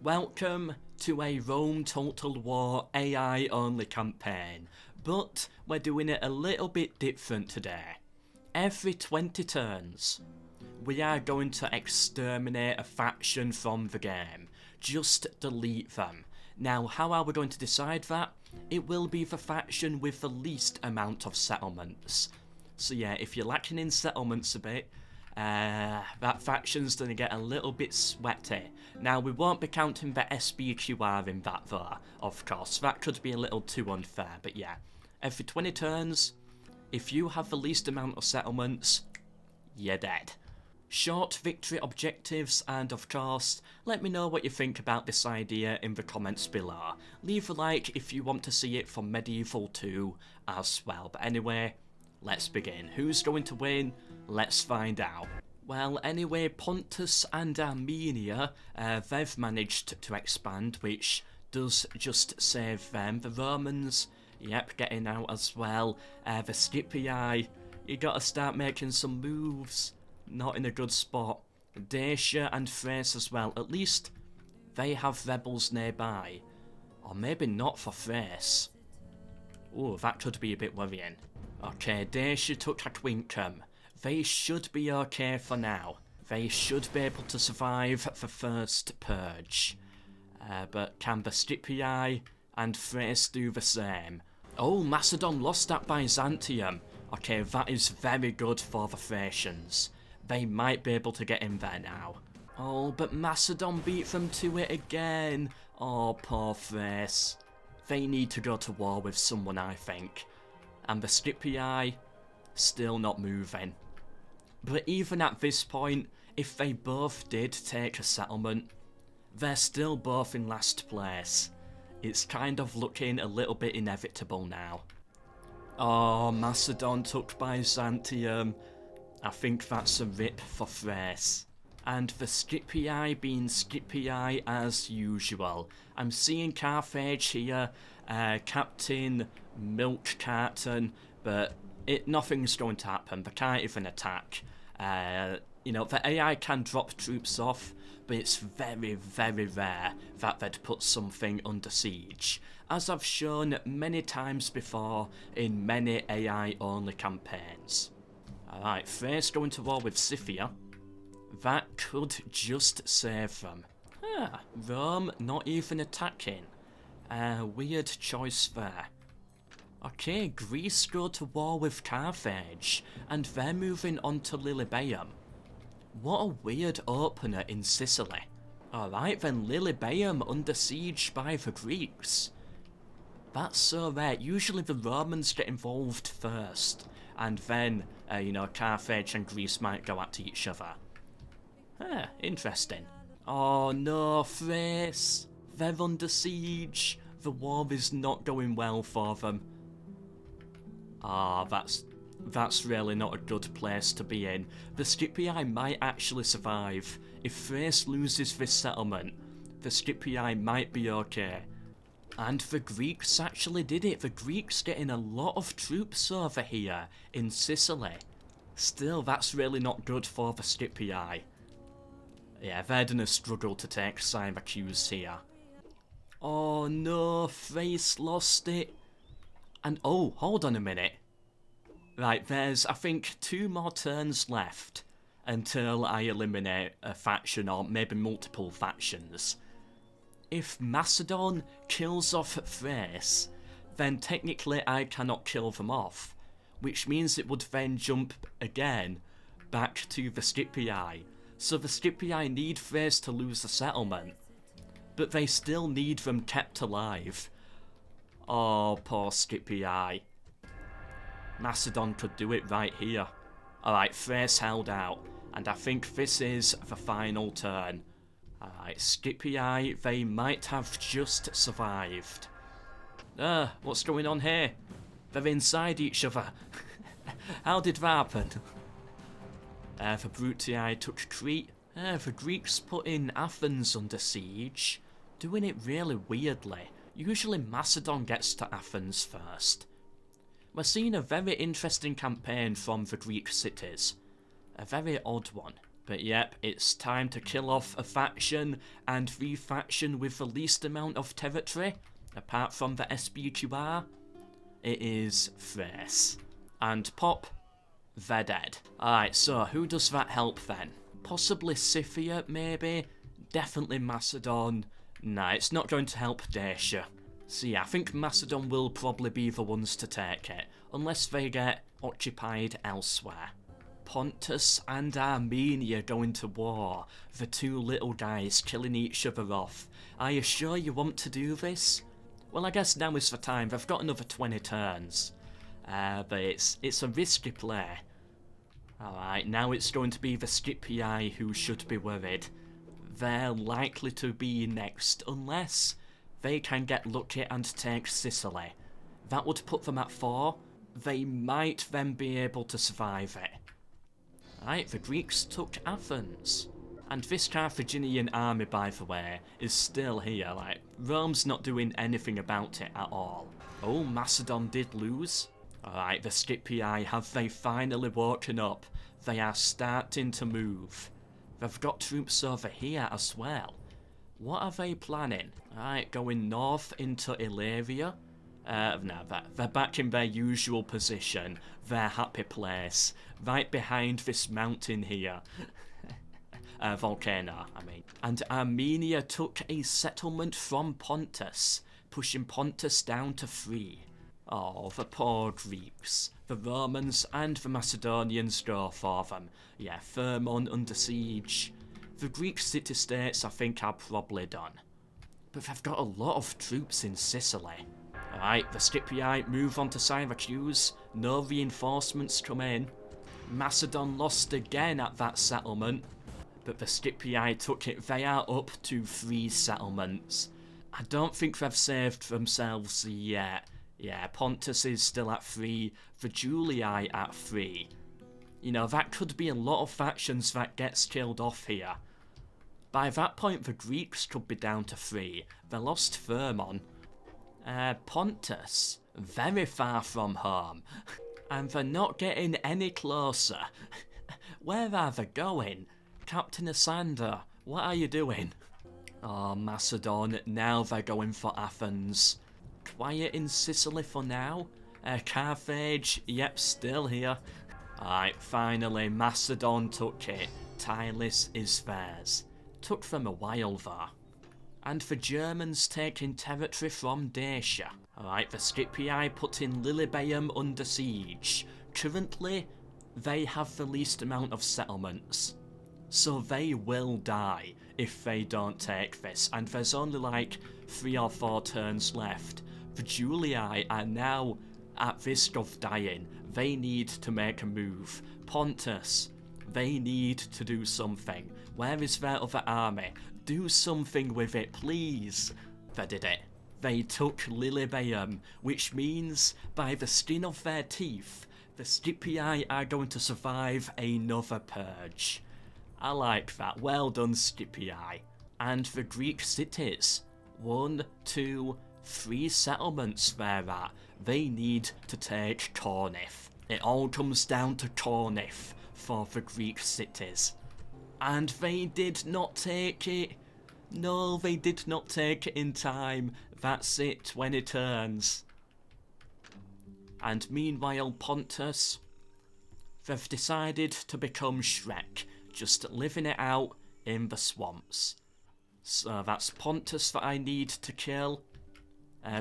Welcome to a Rome Total War AI only campaign, but we're doing it a little bit different today. Every 20 turns, we are going to exterminate a faction from the game. Just delete them. Now, how are we going to decide that? It will be the faction with the least amount of settlements. So yeah, if you're lacking in settlements a bit, that faction's going to get a little bit sweaty. Now, we won't be counting the SPQR in that though, of course. That could be a little too unfair, but yeah. Every 20 turns, if you have the least amount of settlements, you're dead. Short victory objectives, and of course, let me know what you think about this idea in the comments below. Leave a like if you want to see it for Medieval 2 as well. But anyway, let's begin. Who's going to win? Let's find out. Well, anyway, Pontus and Armenia, they've managed to expand, which does just save them. The Romans, yep, getting out as well. The Scipii, you gotta start making some moves. Not in a good spot. Dacia and Thrace as well. At least they have rebels nearby. Or maybe not for Thrace. Ooh, that could be a bit worrying. Okay, Dacia took Aquincum. They should be okay for now. They should be able to survive the first purge. But can the Scipii and Thrace do the same? Oh, Macedon lost at Byzantium. Okay, that is very good for the Thracians. They might be able to get in there now. Oh, but Macedon beat them to it again. Oh, poor Thrace. They need to go to war with someone, I think. And the Scipii, still not moving. But even at this point, if they both did take a settlement, they're still both in last place. It's kind of looking a little bit inevitable now. Oh, Macedon took Byzantium. I think that's a rip for Thrace. And the Scipii being Scipii as usual. I'm seeing Carthage here, Captain Milk Carton, but nothing's going to happen. They can't even attack. You know, the AI can drop troops off, but it's very, very rare that they'd put something under siege, as I've shown many times before in many AI-only campaigns. Alright, Thrace going to war with Scythia. That could just save them. Rome not even attacking. Weird choice there. Okay, Greece go to war with Carthage, and they're moving on to Lilybaeum. What a weird opener in Sicily. Alright then, Lilybaeum under siege by the Greeks. That's so rare. Usually the Romans get involved first, and then, you know, Carthage and Greece might go at each other. Interesting. Oh no, Thrace. They're under siege. The war is not going well for them. That's really not a good place to be in. The Scipii might actually survive. If Thrace loses this settlement, the Scipii might be okay. And the Greeks actually did it. The Greeks getting a lot of troops over here in Sicily. Still, that's really not good for the Scipii. Yeah, they're gonna struggle to take Syracuse here. Oh no, Thrace lost it. And oh, hold on a minute. Right, there's, I think, 2 more turns left until I eliminate a faction or maybe multiple factions. If Macedon kills off Thrace, then technically I cannot kill them off, which means it would then jump again back to the Scipii. So the Scipii need Thrace to lose the settlement, but they still need them kept alive. Oh, poor Scipii. Macedon could do it right here. Alright, Thrace held out, and I think this is the final turn. Alright, Scipii, they might have just survived. What's going on here? They're inside each other. How did that happen? The Brutii took Crete. The Greeks put in Athens under siege, doing it really weirdly. Usually Macedon gets to Athens first. We're seeing a very interesting campaign from the Greek cities. A very odd one. But yep, it's time to kill off a faction and refaction with the least amount of territory, apart from the SPQR. It is Thrace. And pop, they're dead. Alright, so who does that help then? Possibly Scythia, maybe? Definitely Macedon. Nah, it's not going to help Dacia. So yeah, I think Macedon will probably be the ones to take it, unless they get occupied elsewhere. Pontus and Armenia going to war, the two little guys killing each other off. Are you sure you want to do this? Well, I guess now is the time. They've got another 20 turns. But it's a risky play. Alright, now it's going to be the Scipii who should be worried. They're likely to be next, unless they can get lucky and take Sicily. That would put them at 4. They might then be able to survive it. Right, the Greeks took Athens. And this Carthaginian army, by the way, is still here. Like, Rome's not doing anything about it at all. Oh, Macedon did lose. Alright, the Scipii, have they finally woken up? They are starting to move. They've got troops over here as well. What are they planning? Alright, going north into Illyria. No, they're back in their usual position, their happy place, right behind this mountain here. Volcano, I mean. And Armenia took a settlement from Pontus, pushing Pontus down to 3. Oh, the poor Greeks. The Romans and the Macedonians go for them. Yeah, Thermon under siege. The Greek city-states, I think, are probably done. But they've got a lot of troops in Sicily. Alright, the Scipii move on to Syracuse. No reinforcements come in. Macedon lost again at that settlement. But the Scipii took it. They are up to 3 settlements. I don't think they've saved themselves yet. Yeah, Pontus is still at 3. The Julii at 3. You know, that could be a lot of factions that gets killed off here. By that point, the Greeks could be down to 3. They lost Thermon. Pontus, very far from home. And they're not getting any closer. Where are they going? Captain Asander, what are you doing? Oh, Macedon, now they're going for Athens. Quiet in Sicily for now. Carthage, yep, still here. Alright, finally, Macedon took it. Tylis is theirs. Took them a while though. And the Germans taking territory from Dacia. Alright, the Scipii putting Lilybaeum under siege. Currently, they have the least amount of settlements. So they will die if they don't take this. And there's only like 3 or 4 turns left. The Julii are now at risk of dying. They need to make a move. Pontus, they need to do something. Where is their other army? Do something with it, please. They did it. They took Lilybaeum, which means, by the skin of their teeth, the Scipii are going to survive another purge. I like that. Well done, Scipii. And the Greek cities. 1, 2, 3 settlements they're at. They need to take Corinth. It all comes down to Corinth for the Greek cities. And they did not take it. No, they did not take it in time. That's it, 20 turns. And meanwhile, Pontus, they've decided to become Shrek, just living it out in the swamps. So that's Pontus that I need to kill.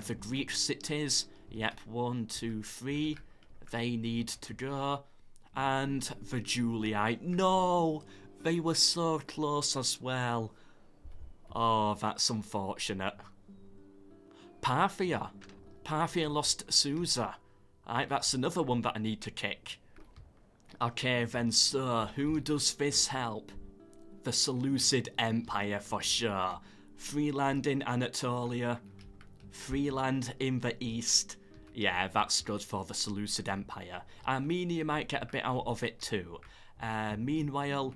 The Greek cities, yep, 1, 2, 3, they need to go. And the Julii, no! They were so close as well. Oh, that's unfortunate. Parthia. Parthia lost Susa. Alright, that's another one that I need to kick. Okay then, so who does this help? The Seleucid Empire for sure. Free land in Anatolia. Free land in the east. Yeah, that's good for the Seleucid Empire. Armenia might get a bit out of it too. Meanwhile,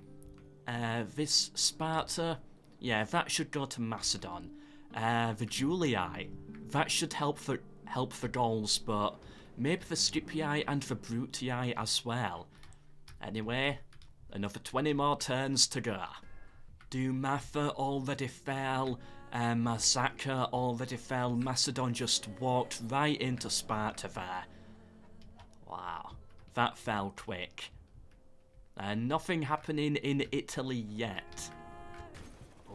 this Sparta, yeah, that should go to Macedon. The Julii, that should help the Gauls, but maybe the Scipii and the Brutii as well. Anyway, Another 20 more turns to go. Dumatha already fell. Mazaka already fell. Macedon just walked right into Sparta there. Wow, that fell quick. Nothing happening in Italy yet.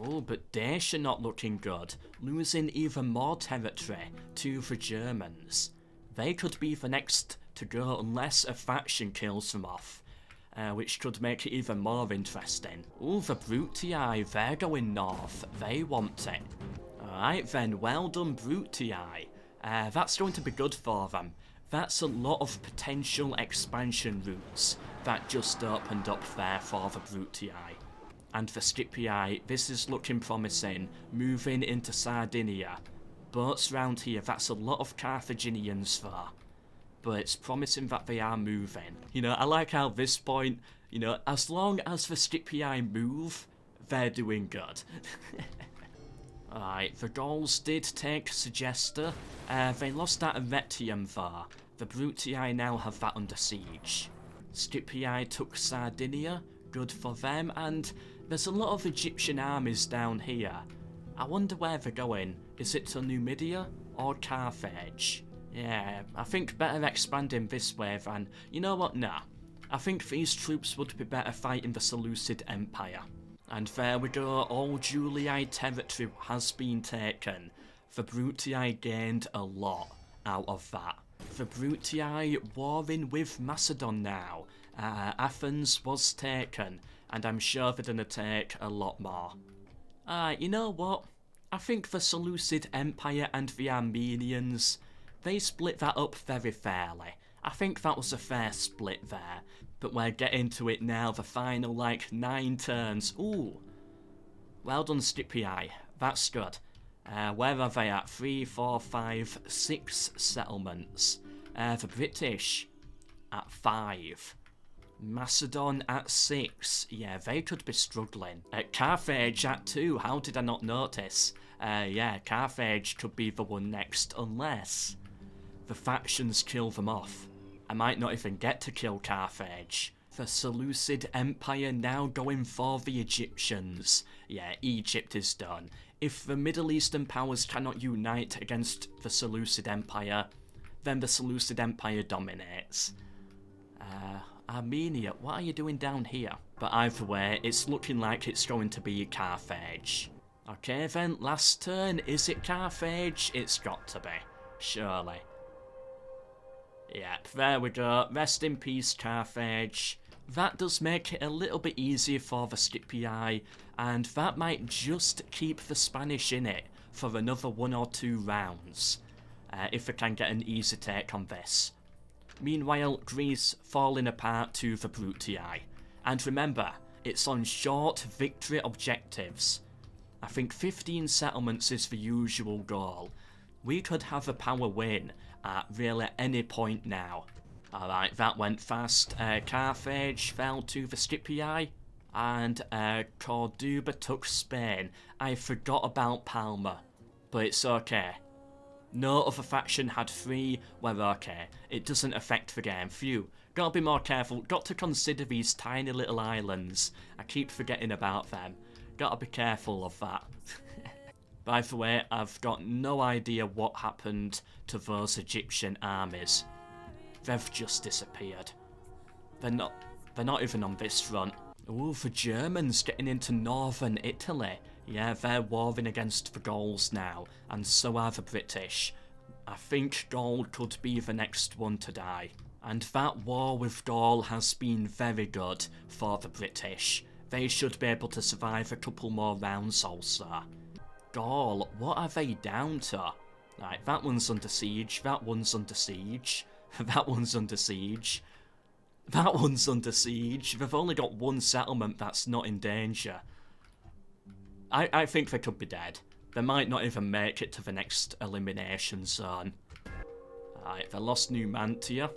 Oh, but Dacia not looking good. Losing even more territory to the Germans. They could be the next to go unless a faction kills them off. Which could make it even more interesting. Ooh, the Brutii, they're going north. They want it. Alright then, well done Brutii. That's going to be good for them. That's a lot of potential expansion routes that just opened up there for the Brutii. And for Scipii, this is looking promising, moving into Sardinia. Boats round here, that's a lot of Carthaginians there. But it's promising that they are moving. You know, I like how at this point, you know, as long as the Scipii move, they're doing good. Alright, the Gauls did take Segesta. They lost that Arretium there. The Brutii now have that under siege. Scipii took Sardinia, good for them, and there's a lot of Egyptian armies down here. I wonder where they're going. Is it to Numidia or Carthage? Yeah, I think better expanding this way than... You know what, nah. I think these troops would be better fighting the Seleucid Empire. And there we go, all Julii territory has been taken. The Brutii gained a lot out of that. The Brutii warring with Macedon now. Athens was taken, and I'm sure they're gonna take a lot more. You know what? I think the Seleucid Empire and the Armenians... They split that up very fairly. I think that was a fair split there. But we're getting to it now, the final, 9 turns. Ooh. Well done, Scipii. That's good. Where are they at? 3, 4, 5, 6 settlements. The British at 5. Macedon at 6. Yeah, they could be struggling. Carthage at 2. How did I not notice? Yeah, Carthage could be the one next, unless... the factions kill them off. I might not even get to kill Carthage. The Seleucid Empire now going for the Egyptians. Yeah, Egypt is done. If the Middle Eastern powers cannot unite against the Seleucid Empire, then the Seleucid Empire dominates. Armenia, what are you doing down here? But either way, it's looking like it's going to be Carthage. Okay then, last turn, is it Carthage? It's got to be, surely. Yep, there we go. Rest in peace, Carthage. That does make it a little bit easier for the Scipii, and that might just keep the Spanish in it for another 1 or 2 rounds, if we can get an easy take on this. Meanwhile, Greece falling apart to the Brutii. And remember, it's on short victory objectives. I think 15 settlements is the usual goal. We could have a power win at really any point now. Alright, that went fast. Carthage fell to the Scipii, and Corduba took Spain. I forgot about Palma, but it's okay. No other faction had 3, we're okay. It doesn't affect the game. Phew. Gotta be more careful, got to consider these tiny little islands. I keep forgetting about them. Gotta be careful of that. By the way, I've got no idea what happened to those Egyptian armies. They've just disappeared. They're not even on this front. Ooh, the Germans getting into northern Italy. Yeah, they're warring against the Gauls now, and so are the British. I think Gaul could be the next one to die. And that war with Gaul has been very good for the British. They should be able to survive a couple more rounds also. Gaul, what are they down to? Right, that one's under siege, that one's under siege, that one's under siege, that one's under siege. They've only got 1 settlement that's not in danger. I think they could be dead. They might not even make it to the next elimination zone. Right, they lost Numantia.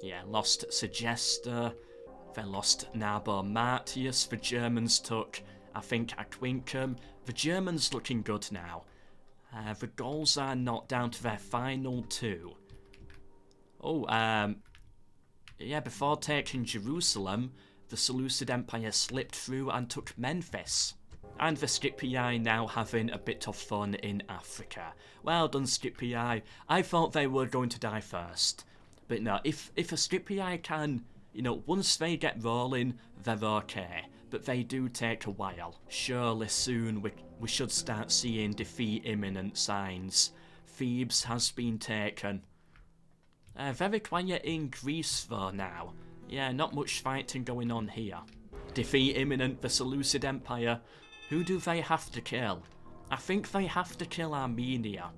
Yeah, lost Segesta. They lost Nabo Martius. The Germans took, I think, Aquincum. The Germans looking good now. The Gauls are not down to their final 2. Oh, yeah, before taking Jerusalem, the Seleucid Empire slipped through and took Memphis. And the Scipii now having a bit of fun in Africa. Well done, Scipii. I thought they were going to die first. But no, if a Scipii can, you know, once they get rolling, they're okay. But they do take a while. Surely soon we should start seeing defeat imminent signs. Thebes has been taken. Very quiet in Greece though now. Yeah, not much fighting going on here. Defeat imminent, the Seleucid Empire. Who do they have to kill? I think they have to kill Armenia.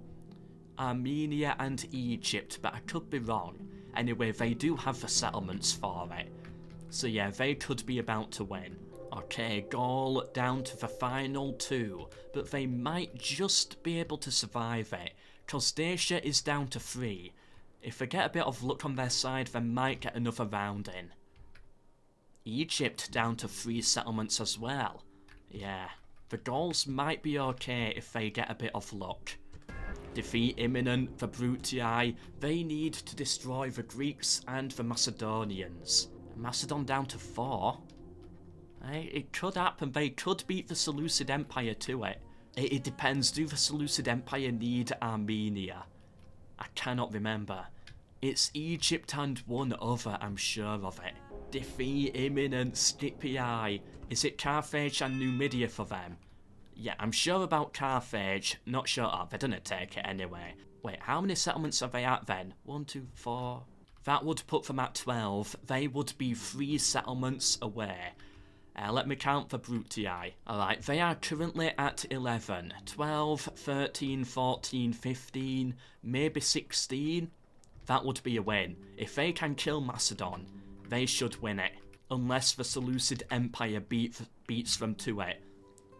Armenia and Egypt, but I could be wrong. Anyway, they do have the settlements for it. So yeah, they could be about to win. Okay, Gaul down to the final 2, but they might just be able to survive it, because Dacia is down to 3. If they get a bit of luck on their side, they might get another round in. Egypt down to 3 settlements as well. Yeah, the Gauls might be okay if they get a bit of luck. Defeat imminent, the Brutii. They need to destroy the Greeks and the Macedonians. Macedon down to 4. Hey, it could happen. They could beat the Seleucid Empire to it. It depends. Do the Seleucid Empire need Armenia? I cannot remember. It's Egypt and one other, I'm sure of it. Defeat imminent, Scipii. Is it Carthage and Numidia for them? Yeah, I'm sure about Carthage. Not sure. Oh, they're gonna take it anyway. Wait, how many settlements are they at then? 1, 2, 4. That would put them at 12. They would be 3 settlements away. Let me count the Brutii. Alright, they are currently at 11. 12, 13, 14, 15, maybe 16. That would be a win. If they can kill Macedon, they should win it. Unless the Seleucid Empire beats them to it.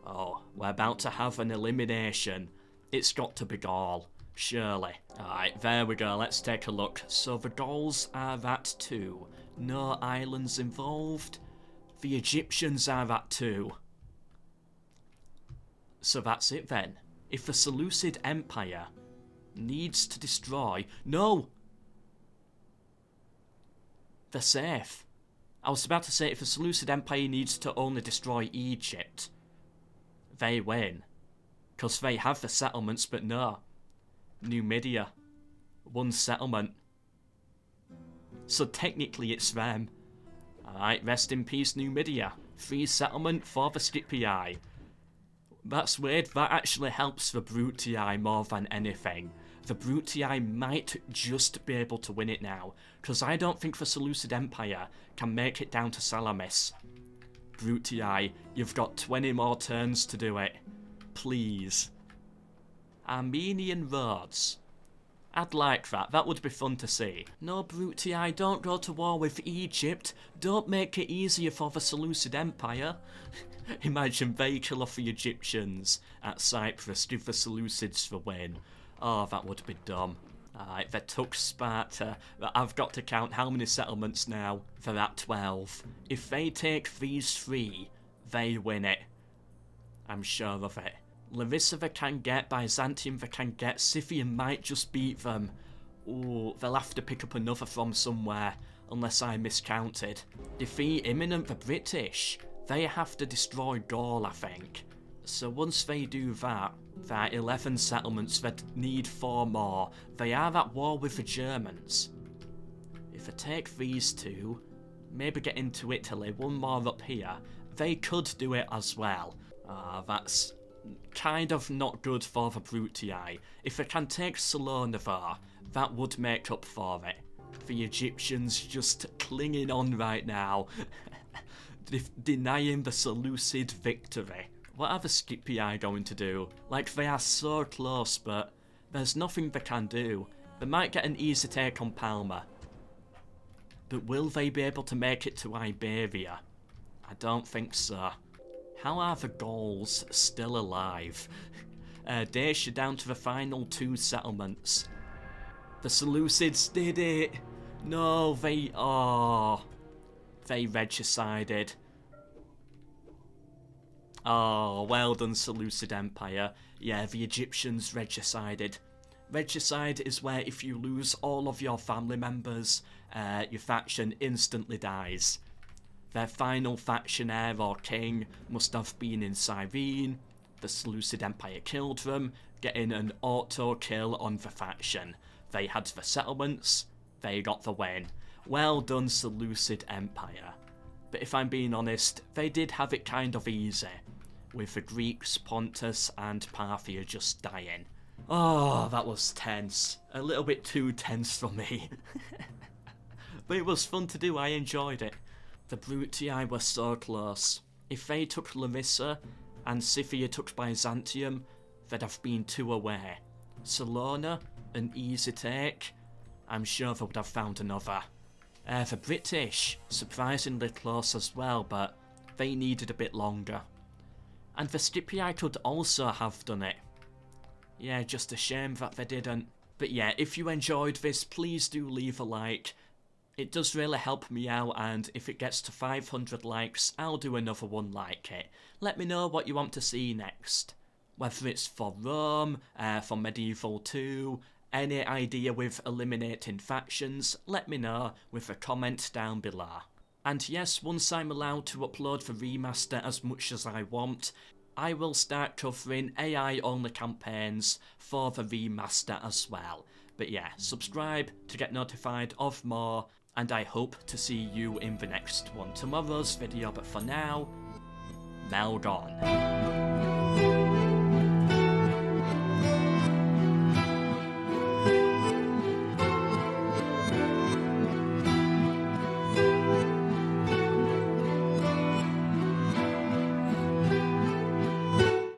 Oh, we're about to have an elimination. It's got to be Gaul, surely. Alright, there we go, let's take a look. So the Gauls are at 2. No islands involved. The Egyptians are at 2. So that's it then. If the Seleucid Empire needs to destroy... No! They're safe. I was about to say if the Seleucid Empire needs to only destroy Egypt, they win. Because they have the settlements, but no. Numidia. 1 settlement. So technically it's them. Alright, rest in peace Numidia. 3 settlement for the Scipii. That's weird, that actually helps the Brutii more than anything. The Brutii might just be able to win it now, because I don't think the Seleucid Empire can make it down to Salamis. Brutii, you've got 20 more turns to do it. Please. Armenian roads. I'd like that. That would be fun to see. No, Brutii, don't go to war with Egypt. Don't make it easier for the Seleucid Empire. Imagine they kill off the Egyptians at Cyprus, give the Seleucids the win. Oh, that would be dumb. Alright, they took Sparta. I've got to count how many settlements now. They're at 12. If they take these 3, they win it. I'm sure of it. Larissa they can get, Byzantium they can get, Scythian might just beat them. Ooh, they'll have to pick up another from somewhere, unless I miscounted. Defeat imminent the British. They have to destroy Gaul, I think. So once they do that, there are 11 settlements that need 4 more. They are at war with the Germans. If I take these 2, maybe get into Italy, 1 more up here, they could do it as well. That's kind of not good for the Brutii. If they can take Salona though, that would make up for it. The Egyptians just clinging on right now, denying the Seleucid victory. What are the Scipii going to do? Like, they are so close, but there's nothing they can do. They might get an easy take on Palma. But will they be able to make it to Iberia? I don't think so. How are the Gauls still alive? Dacia down to the final 2 settlements. The Seleucids did it! No, they... Oh... They regicided. Oh, well done, Seleucid Empire. Yeah, the Egyptians regicided. Regicide is where if you lose all of your family members, your faction instantly dies. Their final faction heir or king must have been in Cyrene. The Seleucid Empire killed them, getting an auto-kill on the faction. They had the settlements, they got the win. Well done, Seleucid Empire. But if I'm being honest, they did have it kind of easy, with the Greeks, Pontus and Parthia just dying. Oh, that was tense. A little bit too tense for me. But it was fun to do, I enjoyed it. The Brutii were so close. If they took Larissa and Scythia took Byzantium, they'd have been 2 away. Salona, an easy take. I'm sure they would have found another. The British, surprisingly close as well, but they needed a bit longer. And the Scipii could also have done it. Yeah, just a shame that they didn't. But yeah, if you enjoyed this, please do leave a like. It does really help me out, and if it gets to 500 likes, I'll do another one like it. Let me know what you want to see next. Whether it's for Rome, for Medieval 2, any idea with eliminating factions, let me know with a comment down below. And yes, once I'm allowed to upload the remaster as much as I want, I will start covering AI-only campaigns for the remaster as well. But yeah, subscribe to get notified of more, and I hope to see you in the next one. Tomorrow's video, but for now, MELKOR.